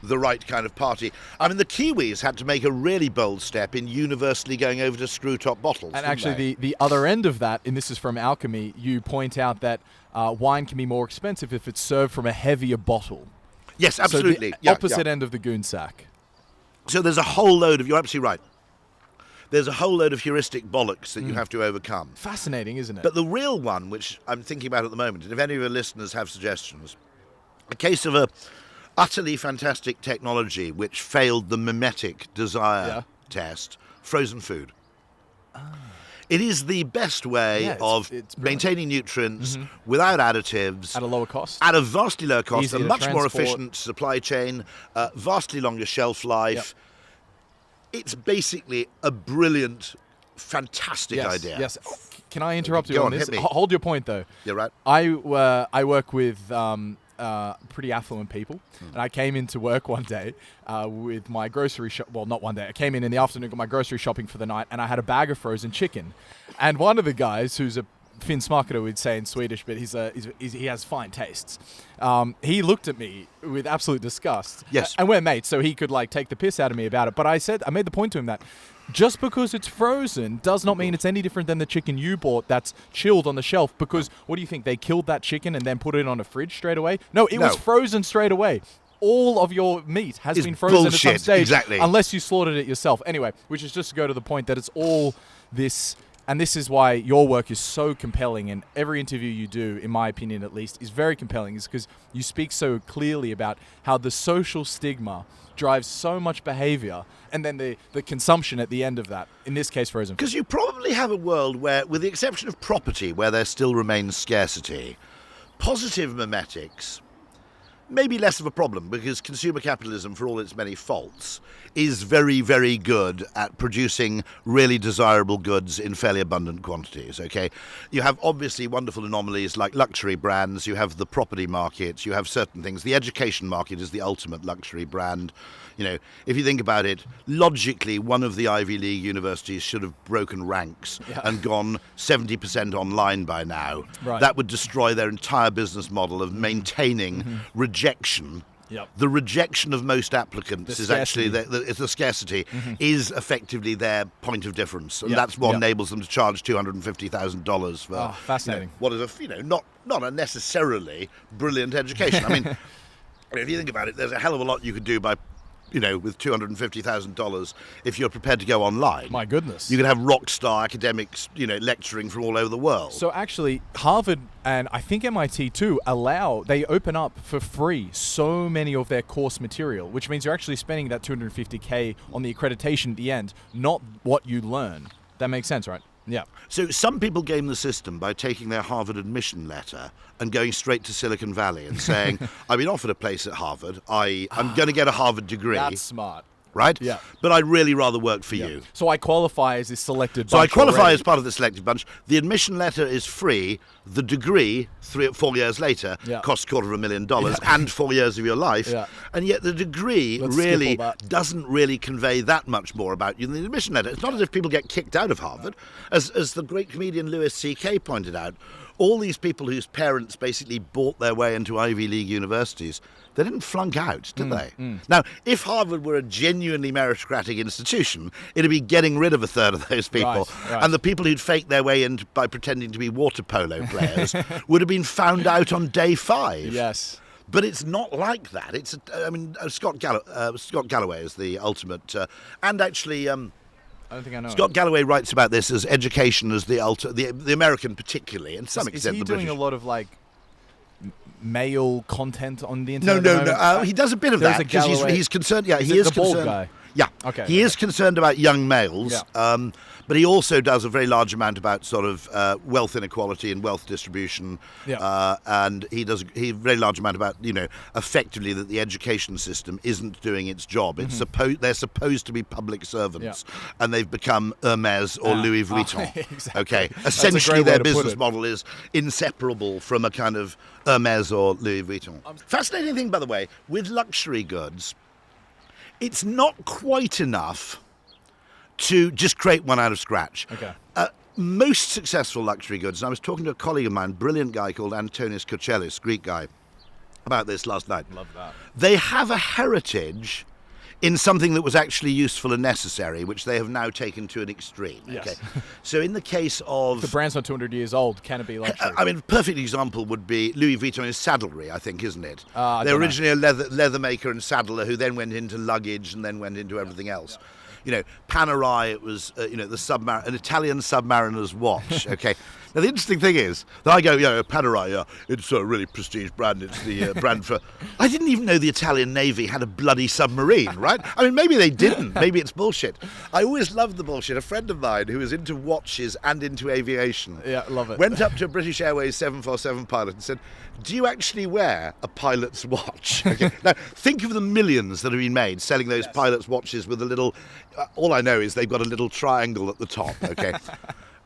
the right kind of party. I mean, the Kiwis had to make a really bold step in universally going over to screw-top bottles. And actually, the other end of that, and this is from Alchemy, you point out that wine can be more expensive if it's served from a heavier bottle. Yes, absolutely. So the opposite end of the goon sack. So there's a whole load of... You're absolutely right. There's a whole load of heuristic bollocks that you have to overcome. Fascinating, isn't it? But the real one, which I'm thinking about at the moment, and if any of your listeners have suggestions, a case of a utterly fantastic technology which failed the mimetic desire test, frozen food. It is the best way of maintaining nutrients without additives. At a lower cost. At a vastly lower cost, Easier a to much more transport. efficient supply chain, vastly longer shelf life. It's basically a brilliant, fantastic idea. Yes. Can I interrupt you Go on on, this? hit me. Hold your point, though. You're right. I work with pretty affluent people, and I came into work one day with my grocery shop. Well, not one day. I came in the afternoon, got my grocery shopping for the night, and I had a bag of frozen chicken. And one of the guys, who's a Finsmakare, we'd say in Swedish, but he has fine tastes. He looked at me with absolute disgust. Yes. And we're mates, so he could take the piss out of me about it. But I made the point to him that just because it's frozen does not mean it's any different than the chicken you bought that's chilled on the shelf. Because what do you think? They killed that chicken and then put it on a fridge straight away? No, it was frozen straight away. All of your meat has been frozen at some stage, unless you slaughtered it yourself. Anyway, which is just to go to the point that it's all this. And this is why your work is so compelling, and every interview you do, in my opinion at least, is very compelling, is because you speak so clearly about how the social stigma drives so much behavior, and then the consumption at the end of that, in this case frozen food. Because you probably have a world where, with the exception of property, where there still remains scarcity, positive memetics may be less of a problem, because consumer capitalism, for all its many faults, is very, very good at producing really desirable goods in fairly abundant quantities, okay? You have obviously wonderful anomalies like luxury brands, you have the property market, you have certain things. The education market is the ultimate luxury brand. You know, if you think about it, logically, one of the Ivy League universities should have broken ranks and gone 70% online by now. Right. That would destroy their entire business model of maintaining rejection. The rejection of most applicants is actually the scarcity is effectively their point of difference, and that's what enables them to charge $250,000 for fascinating. What is not a necessarily brilliant education. I mean, if you think about it, there's a hell of a lot you could do by with $250,000 if you're prepared to go online. My goodness. You could have rock star academics, lecturing from all over the world. So actually, Harvard and I think MIT too they open up for free so many of their course material, which means you're actually spending that $250K on the accreditation at the end, not what you learn. That makes sense, right? Yeah. So some people game the system by taking their Harvard admission letter and going straight to Silicon Valley and saying, I've been offered a place at Harvard. I'm going to get a Harvard degree. That's smart. Right? Yeah. But I'd really rather work for you. So I qualify as this selected bunch. So I qualify already. as part of the selected bunch. The admission letter is free. The degree, 3 or 4 years later, costs $250,000 and 4 years of your life. Yeah. And yet the degree really doesn't really convey that much more about you than the admission letter. It's not as if people get kicked out of Harvard. As the great comedian Louis C.K. pointed out, all these people whose parents basically bought their way into Ivy League universities, they didn't flunk out, did they? Now, if Harvard were a genuinely meritocratic institution, it'd be getting rid of a third of those people. Right. And the people who'd faked their way in by pretending to be water polo players would have been found out on day 5. Yes. But it's not like that. Scott Galloway is the ultimate... and actually... I don't think I know. Scott Galloway writes about this as education as the American particularly, and to some extent the British. Is he doing a lot of male content on the internet? No. He does a bit of that because he's concerned. Yeah, he is the bald concerned. Guy? Yeah, okay. He is concerned about young males. Yeah. But he also does a very large amount about sort of wealth inequality and wealth distribution. Yeah. And he does a very large amount about, effectively that the education system isn't doing its job. It's they're supposed to be public servants, and they've become Hermes or Louis Vuitton. Exactly. Okay. Essentially, their business model is inseparable from a kind of Hermes or Louis Vuitton. Fascinating thing, by the way, with luxury goods, it's not quite enough to just create one out of scratch. Okay. Most successful luxury goods, and I was talking to a colleague of mine, brilliant guy called Antonis Kourchelis, Greek guy, about this last night. Love that. They have a heritage in something that was actually useful and necessary, which they have now taken to an extreme. Yes. Okay. So in the case of... The brand's not 200 years old. Can it be luxury? a perfect example would be Louis Vuitton is saddlery, I think, isn't it? They're originally a leather maker and saddler who then went into luggage and then went into everything else. Panerai, it was, an Italian submariner's watch, okay? Now, the interesting thing is that I go, Panerai, it's a really prestige brand. It's the brand for... I didn't even know the Italian Navy had a bloody submarine, right? I mean, maybe they didn't. Maybe it's bullshit. I always loved the bullshit. A friend of mine who was into watches and into aviation love it. went up to a British Airways 747 pilot and said, do you actually wear a pilot's watch? Okay. Now, think of the millions that have been made selling those pilot's watches with a little... all I know is they've got a little triangle at the top, okay?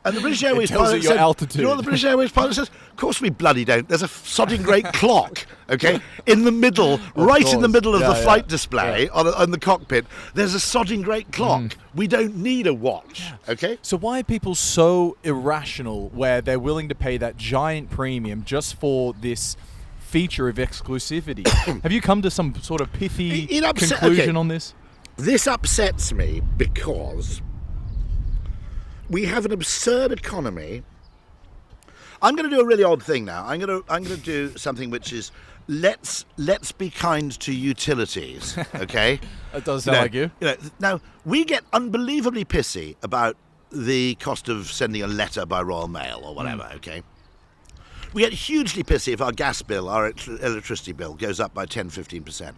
And the British Airways pilot said, altitude. you know what the British Airways pilot says? Of course we bloody don't. There's a sodding great clock, okay, in the middle, in the middle of the flight display on the cockpit. There's a sodding great clock. We don't need a watch, okay? So why are people so irrational where they're willing to pay that giant premium just for this feature of exclusivity? Have you come to some sort of pithy conclusion on this? This upsets me because... we have an absurd economy. I'm going to do a really odd thing now. I'm going to do something which is let's be kind to utilities. Okay. That does sound like you. Now we get unbelievably pissy about the cost of sending a letter by Royal Mail or whatever. Okay. We get hugely pissy if our gas bill, our electricity bill, goes up by 10-15%.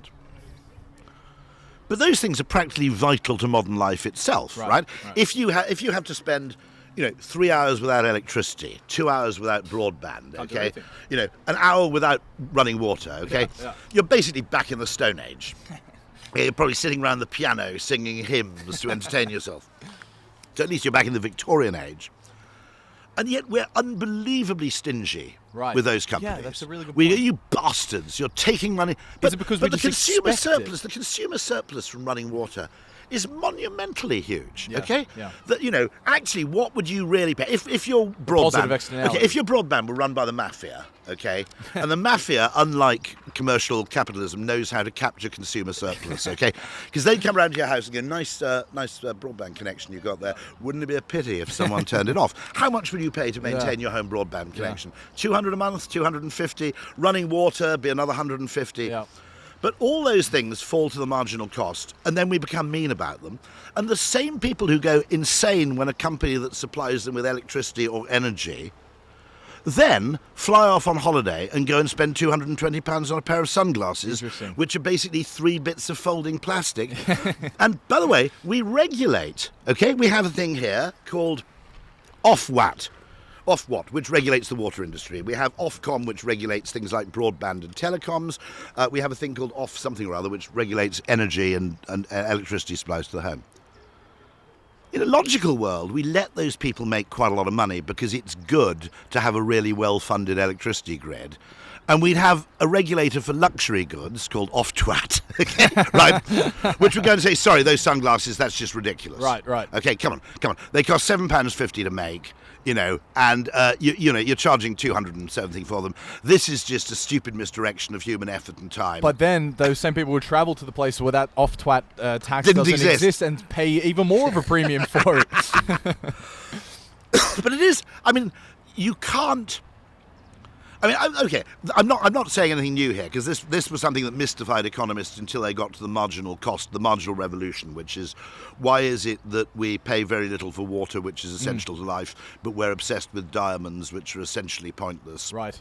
But those things are practically vital to modern life itself, right? If you have to spend, 3 hours without electricity, 2 hours without broadband, okay, an hour without running water, okay, you're basically back in the Stone Age. You're probably sitting around the piano singing hymns to entertain yourself. So at least you're back in the Victorian age. And yet we're unbelievably stingy with those companies. Yeah, that's a really good point. You bastards, you're taking money. Is it because we the just the consumer surplus from running water is monumentally huge. Okay, that actually, what would you really pay if your broadband? Okay, if your broadband were run by the mafia, okay, and the mafia, unlike commercial capitalism, knows how to capture consumer surplus, okay, because they'd come around to your house and go, nice broadband connection you got there. Wouldn't it be a pity if someone turned it off? How much would you pay to maintain your home broadband connection? $200 a month, $250. Running water be another $150. But all those things fall to the marginal cost, and then we become mean about them. And the same people who go insane when a company that supplies them with electricity or energy then fly off on holiday and go and spend £220 on a pair of sunglasses, which are basically 3 bits of folding plastic. And by the way, we regulate, okay? We have a thing here called Ofwat, which regulates the water industry. We have Ofcom, which regulates things like broadband and telecoms. We have a thing called Off something or other, which regulates energy and electricity supplies to the home. In a logical world, we let those people make quite a lot of money because it's good to have a really well-funded electricity grid. And we'd have a regulator for luxury goods called Ofwat, right? Which would go and say, sorry, those sunglasses, that's just ridiculous. Right. Okay, come on. They cost £7.50 to make, and you're charging 200 and something for them. This is just a stupid misdirection of human effort and time. But then those same people would travel to the place where that Ofwat tax doesn't exist and pay even more of a premium for it. But it is, you can't. Okay, I'm not saying anything new here, because this was something that mystified economists until they got to the marginal cost, the marginal revolution, which is, why is it that we pay very little for water, which is essential to life, but we're obsessed with diamonds, which are essentially pointless? Right.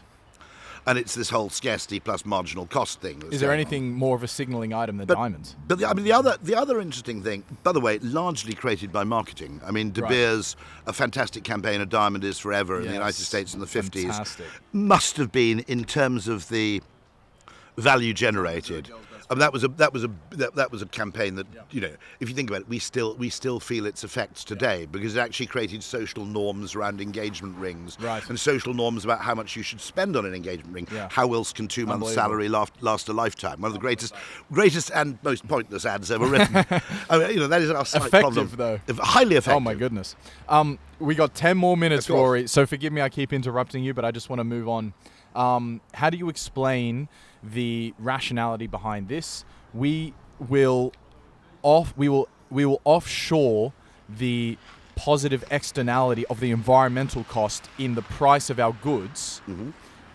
And it's this whole scarcity plus marginal cost thing. Is there anything more of a signalling item than diamonds? But the other interesting thing, by the way, largely created by marketing. De Beers, a fantastic campaign, A Diamond Is Forever, in the United States in the 50s, fantastic. Must have been, in terms of the value generated. That was a campaign that, if you think about it, we still feel its effects today, because it actually created social norms around engagement rings, and social norms about how much you should spend on an engagement ring. How else can 2 months' salary last a lifetime? One of the greatest and most pointless ads ever written. That is our slight effective, problem. Though. Highly effective. Oh my goodness. We got 10 more minutes, Rory. So forgive me, I keep interrupting you, but I just want to move on. How do you explain the rationality behind this? We will offshore the positive externality of the environmental cost in the price of our goods,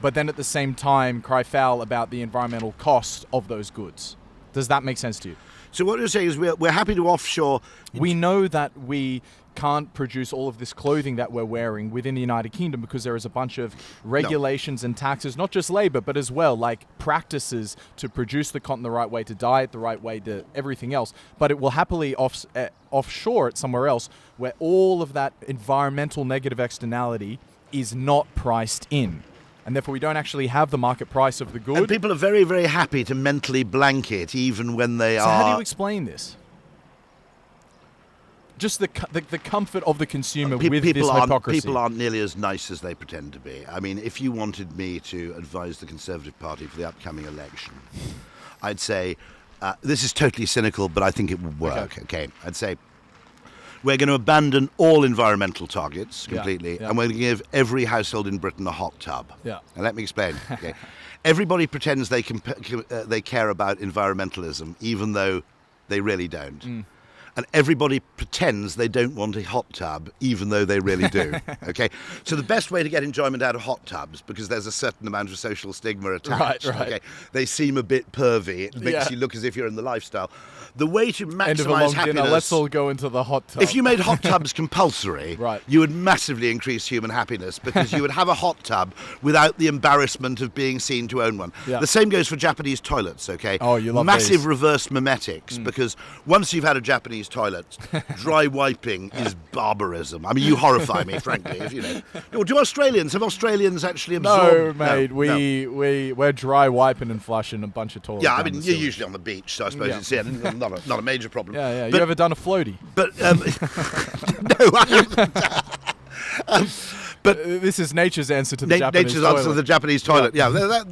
but then at the same time cry foul about the environmental cost of those goods. Does that make sense to you? So what you're saying is we're happy to offshore. We know that we can't produce all of this clothing that we're wearing within the United Kingdom because there is a bunch of regulations and taxes, not just labor, but as well like practices to produce the cotton the right way, to dye it the right way, to everything else. But it will happily offshore it somewhere else where all of that environmental negative externality is not priced in. And therefore we don't actually have the market price of the good. And people are very, very happy to mentally blanket even when they are... So how do you explain this? Just the comfort of the consumer with this hypocrisy. People aren't nearly as nice as they pretend to be. If you wanted me to advise the Conservative Party for the upcoming election, I'd say, this is totally cynical, but I think it would work. Okay. I'd say, we're going to abandon all environmental targets completely, and we're going to give every household in Britain a hot tub. Yeah. And let me explain. Okay. Everybody pretends they care about environmentalism, even though they really don't. And everybody pretends they don't want a hot tub, even though they really do. Okay, so the best way to get enjoyment out of hot tubs, because there's a certain amount of social stigma attached. Right. Okay, they seem a bit pervy. It makes you look as if you're in the lifestyle. The way to maximise happiness. Dinner, let's all go into the hot tub. If you made hot tubs compulsory, you would massively increase human happiness, because you would have a hot tub without the embarrassment of being seen to own one. The same goes for Japanese toilets. Okay. Oh, you love massive these. Reverse memetics, because once you've had a Japanese toilet, dry wiping is barbarism. You horrify me, frankly. Do Australians actually absorbed? No, mate. We're dry wiping and flushing a bunch of toilets. Yeah, you're usually on the beach, so I suppose it's not a major problem. Yeah. But, you ever done a floaty? But no, I haven't. But this is nature's answer to the Japanese toilet. Nature's answer to the Japanese toilet. Yeah.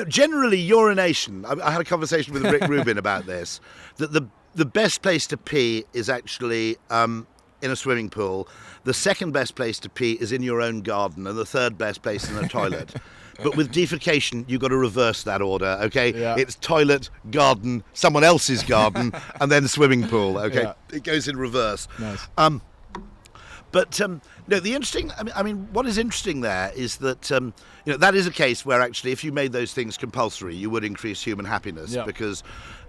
Generally, urination. I had a conversation with Rick Rubin about this. That the best place to pee is actually in a swimming pool. The second best place to pee is in your own garden, and the third best place in a toilet. But with defecation, you've got to reverse that order, okay? Yeah. It's toilet, garden, someone else's garden, and then swimming pool, okay? Yeah. It goes in reverse. Nice. But no, the interesting. I mean, what is interesting there is that that is a case where actually, if you made those things compulsory, you would increase human happiness. Yeah. Because,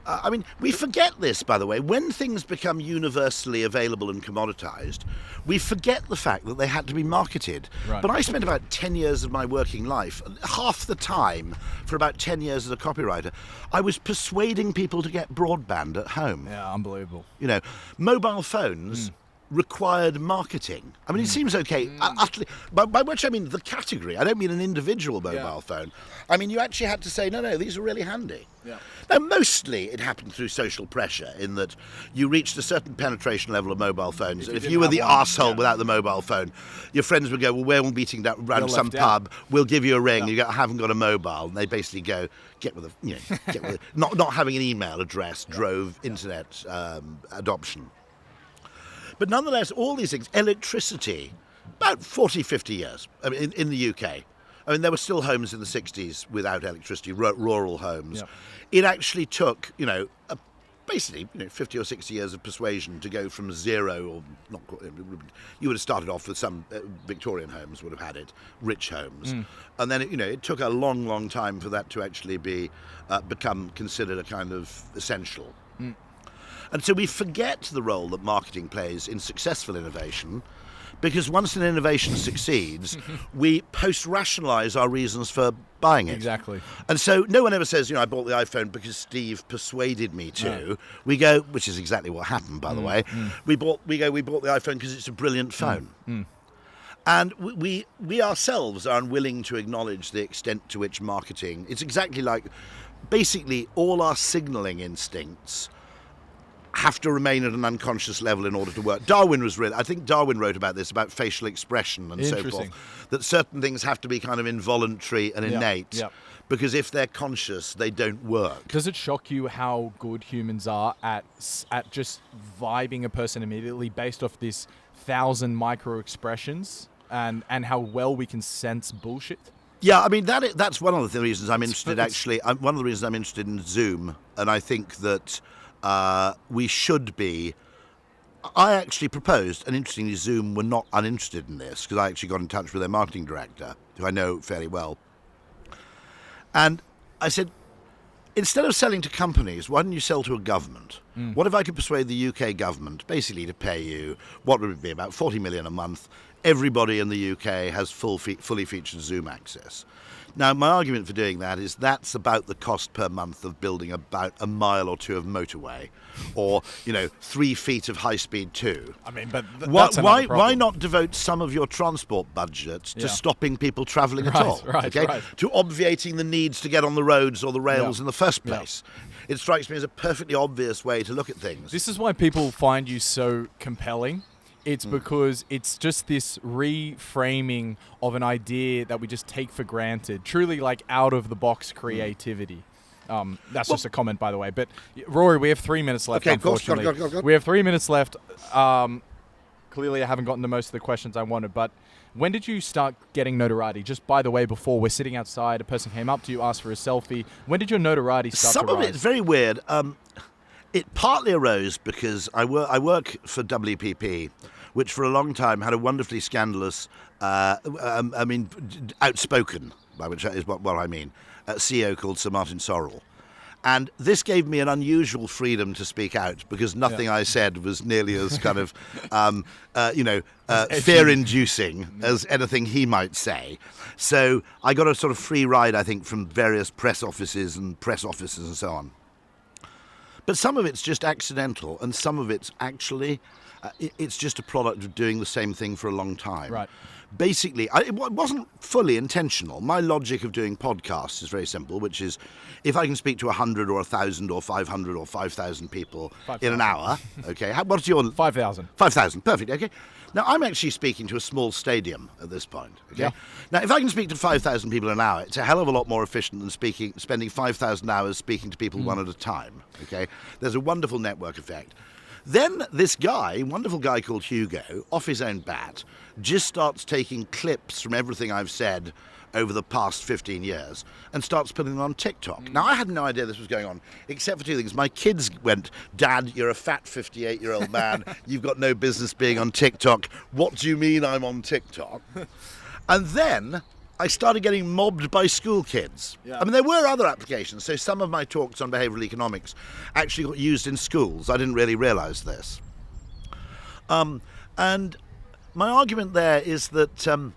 I mean, we forget this, by the way. When things become universally available and commoditized, we forget the fact that they had to be marketed. Right. But I spent about 10 years of my working life, half the time, for about 10 years as a copywriter, I was persuading people to get broadband at home. Yeah, unbelievable. Mobile phones required marketing. I mean, it seems okay, utterly, by which I mean the category. I don't mean an individual mobile phone. I mean, you actually had to say, no, these are really handy. Yeah. Now, mostly it happened through social pressure, in that you reached a certain penetration level of mobile phones. And if you were the arsehole without the mobile phone, your friends would go, well, we're all meeting down around some pub, we'll give you a ring, you haven't got a mobile. And they basically go, get with it. Not having an email address drove internet adoption. But nonetheless, all these things, electricity, about 40, 50 years in the UK. I mean, there were still homes in the 60s without electricity, rural homes. Yep. It actually took, basically, 50 or 60 years of persuasion to go from zero, or not. You would have started off with some Victorian homes would have had it, rich homes, and then it took a long, long time for that to actually become considered a kind of essential. And so we forget the role that marketing plays in successful innovation, because once an innovation succeeds, we post-rationalize our reasons for buying it. Exactly. And so no one ever says, I bought the iPhone because Steve persuaded me to. No. We go, which is exactly what happened, by the way. We bought the iPhone because it's a brilliant phone. And we ourselves are unwilling to acknowledge the extent to which marketing, it's exactly like, basically all our signaling instincts have to remain at an unconscious level in order to work. I think Darwin wrote about this, about facial expression and so forth, that certain things have to be kind of involuntary and innate, because if they're conscious, they don't work. Does it shock you how good humans are at just vibing a person immediately based off this 1,000 micro expressions and how well we can sense bullshit? Yeah, I mean, that's one of the reasons I'm interested, actually. One of the reasons I'm interested in Zoom, and I think that we should be. I actually proposed, and interestingly, Zoom were not uninterested in this, because I actually got in touch with their marketing director, who I know fairly well. And I said, instead of selling to companies, why don't you sell to a government? What if I could persuade the UK government basically to pay you, what would it be, about 40 million a month? Everybody in the UK has fully featured Zoom access. Now, my argument for doing that is that's about the cost per month of building about a mile or two of motorway, or 3 feet of high speed 2. I mean, but why not devote some of your transport budget to stopping people travelling at all? Right. To obviating the needs to get on the roads or the rails in the first place. It strikes me as a perfectly obvious way to look at things. This is why people find you so compelling. It's because it's just this reframing of an idea that we just take for granted. Truly, like, out-of-the-box creativity. That's just a comment, by the way. But, Rory, we have 3 minutes left, unfortunately. Go. We have 3 minutes left. Clearly, I haven't gotten to most of the questions I wanted. But when did you start getting notoriety? Just, by the way, before, we're sitting outside. A person came up to you, asked for a selfie. When did your notoriety start to rise? Some of it's very weird. It partly arose because I work for WPP, which for a long time had a wonderfully scandalous, outspoken, by which is what I mean, CEO called Sir Martin Sorrell. And this gave me an unusual freedom to speak out, because nothing I said was nearly as kind of, fear-inducing as anything he might say. So I got a sort of free ride, I think, from various press offices and so on. But some of it's just accidental, and some of it's actually, it's just a product of doing the same thing for a long time. Right. Basically, it wasn't fully intentional. My logic of doing podcasts is very simple, which is, if I can speak to 100 or 1,000 or 500 or 5,000 people 5,000. in an hour, okay, what's your... 5,000. 5,000, perfect, okay. Now, I'm actually speaking to a small stadium at this point, okay? Yeah. Now, if I can speak to 5,000 people an hour, it's a hell of a lot more efficient than spending 5,000 hours speaking to people one at a time, okay? There's a wonderful network effect. Then this guy, wonderful guy called Hugo, off his own bat, just starts taking clips from everything I've said over the past 15 years and starts putting them on TikTok. Now, I had no idea this was going on, except for two things. My kids went, Dad, you're a fat 58-year-old man. You've got no business being on TikTok. What do you mean I'm on TikTok? And then I started getting mobbed by school kids. Yeah. I mean, there were other applications. So some of my talks on behavioural economics actually got used in schools. I didn't really realise this. And my argument there is that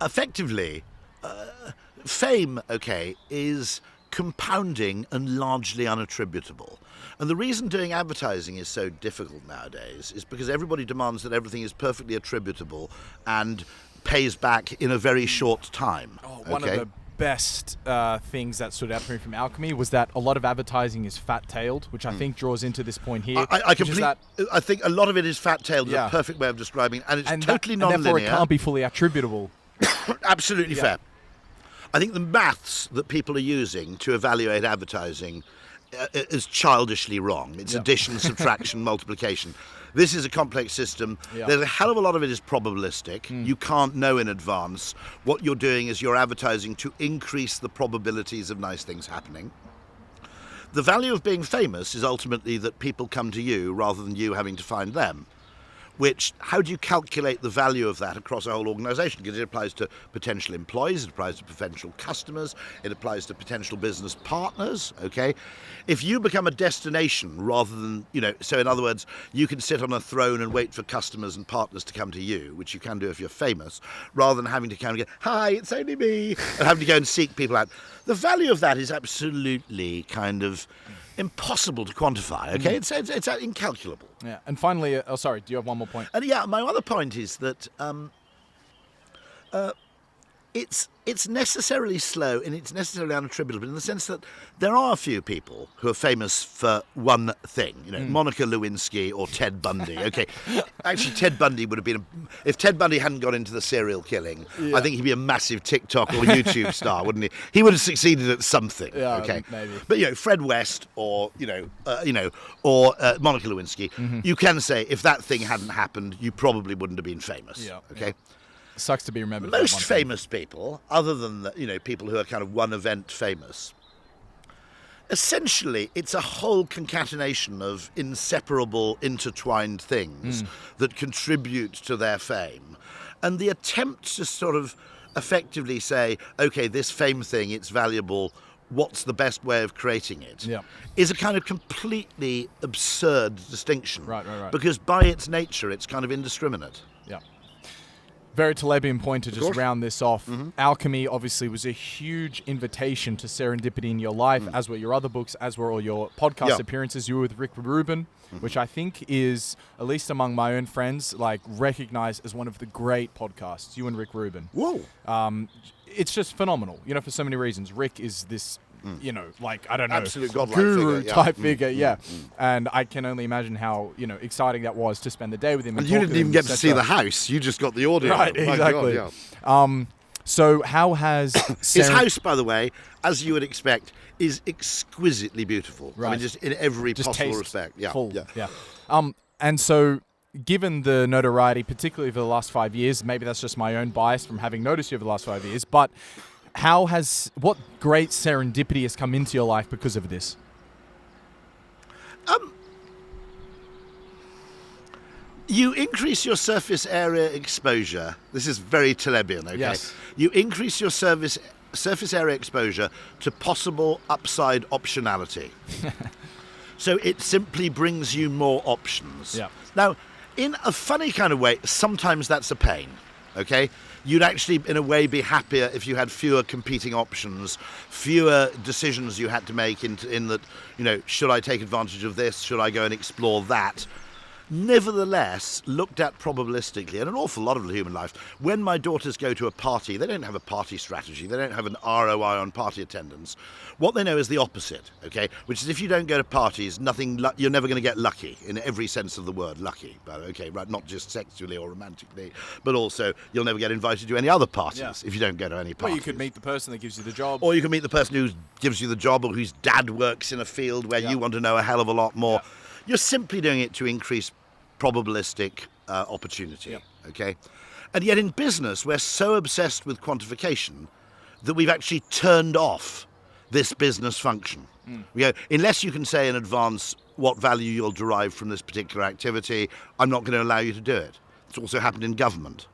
effectively, fame, is compounding and largely unattributable. And the reason doing advertising is so difficult nowadays is because everybody demands that everything is perfectly attributable and pays back in a very short time. One of the best things that stood out for me from Alchemy was that a lot of advertising is fat-tailed, which I think draws into this point here. I think a lot of it is fat-tailed, is Yeah. a perfect way of describing it, and it's totally and non-linear. therefore it can't be fully attributable. Absolutely fair. I think the maths that people are using to evaluate advertising is childishly wrong. It's addition, subtraction, multiplication. This is a complex system. Yeah. There's a hell of a lot of it is probabilistic. You can't know in advance. What you're doing is you're advertising to increase the probabilities of nice things happening. The value of being famous is ultimately that people come to you rather than you having to find them. Which, how do you calculate the value of that across a whole organisation? Because it applies to potential employees, it applies to potential customers, it applies to potential business partners, okay? If you become a destination rather than, so in other words, you can sit on a throne and wait for customers and partners to come to you, which you can do if you're famous, rather than having to kind of go, hi, it's only me, and having to go and seek people out. The value of that is absolutely kind of impossible to quantify, okay? It's incalculable. Yeah. And finally, sorry, do you have one more point? And my other point is that it's necessarily slow and it's necessarily unattributable in the sense that there are a few people who are famous for one thing, Monica Lewinsky or Ted Bundy. Okay, actually, Ted Bundy would have been, if Ted Bundy hadn't got into the serial killing, I think he'd be a massive TikTok or YouTube star, wouldn't he? He would have succeeded at something. Yeah, okay, maybe. But Fred West or or Monica Lewinsky, you can say if that thing hadn't happened, you probably wouldn't have been famous. Yeah. Okay. Sucks to be remembered. for Most one famous people, other than people who are kind of one event famous, essentially it's a whole concatenation of inseparable, intertwined things that contribute to their fame. And the attempt to sort of effectively say, okay, this fame thing, it's valuable, what's the best way of creating it, is a kind of completely absurd distinction. Right. Because by its nature, it's kind of indiscriminate. Yeah. Very Talebian point to just course. round this off. Alchemy obviously was a huge invitation to serendipity in your life, as were your other books, as were all your podcast appearances. You were with Rick Rubin, which I think is, at least among my own friends, recognized as one of the great podcasts. You and Rick Rubin. Whoa. It's just phenomenal, for so many reasons. Rick is this, I don't know, absolute godlike guru figure, type figure, And I can only imagine how, exciting that was to spend the day with him. And you didn't even get to see the house. You just got the audio. Right, My exactly. God, yeah. So how has His house, by the way, as you would expect, is exquisitely beautiful. Right. I mean, just in every possible taste respect. Yeah. full. Yeah. And so, given the notoriety, particularly over the last 5 years, maybe that's just my own bias from having noticed you over the last 5 years, but what great serendipity has come into your life because of this? You increase your surface area exposure. This is very Talebian, okay? Yes. You increase your surface area exposure to possible upside optionality. So it simply brings you more options. Yeah. Now, in a funny kind of way, sometimes that's a pain, okay? You'd actually, in a way, be happier if you had fewer competing options, fewer decisions you had to make in that, should I take advantage of this? Should I go and explore that? Nevertheless, looked at probabilistically, and an awful lot of human life, when my daughters go to a party, they don't have a party strategy, they don't have an ROI on party attendance. What they know is the opposite, okay? Which is if you don't go to parties, you're never going to get lucky, in every sense of the word, lucky. But okay, right, not just sexually or romantically, but also you'll never get invited to any other parties if you don't go to any parties. Or you could meet the person that gives you the job. Or you can meet the person who gives you the job or whose dad works in a field where you want to know a hell of a lot more. You're simply doing it to increase probabilistic opportunity. Yep. Okay, and yet in business we're so obsessed with quantification that we've actually turned off this business function. Unless you can say in advance what value you'll derive from this particular activity, I'm not going to allow you to do it. It's also happened in government.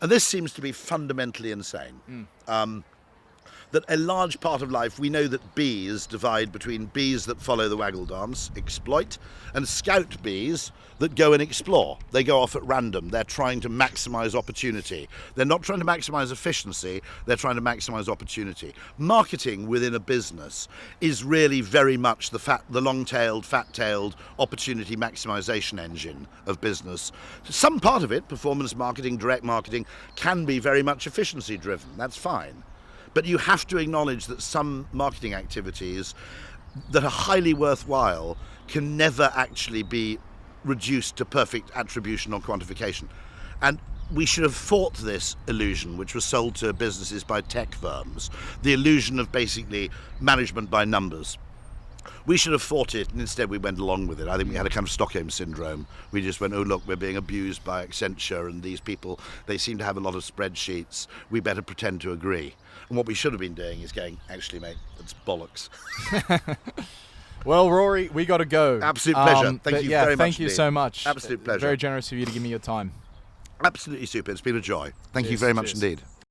And this seems to be fundamentally insane. That a large part of life, we know that bees divide between bees that follow the waggle dance, exploit, and scout bees that go and explore. They go off at random. They're trying to maximize opportunity. They're not trying to maximize efficiency. They're trying to maximize opportunity. Marketing within a business is really very much the long-tailed, fat-tailed opportunity maximization engine of business. Some part of it, performance marketing, direct marketing, can be very much efficiency driven. That's fine. But you have to acknowledge that some marketing activities that are highly worthwhile can never actually be reduced to perfect attribution or quantification. And we should have fought this illusion, which was sold to businesses by tech firms, the illusion of basically management by numbers. We should have fought it, and instead we went along with it. I think we had a kind of Stockholm syndrome. We just went, oh, look, we're being abused by Accenture, and these people, they seem to have a lot of spreadsheets. We better pretend to agree. And what we should have been doing is going, actually, mate, that's bollocks. Well, Rory, we got to go. Absolute pleasure. Thank you very much. Thank you indeed. so much. Absolute pleasure. Very generous of you to give me your time. Absolutely super. It's been a joy. Thank you very much indeed.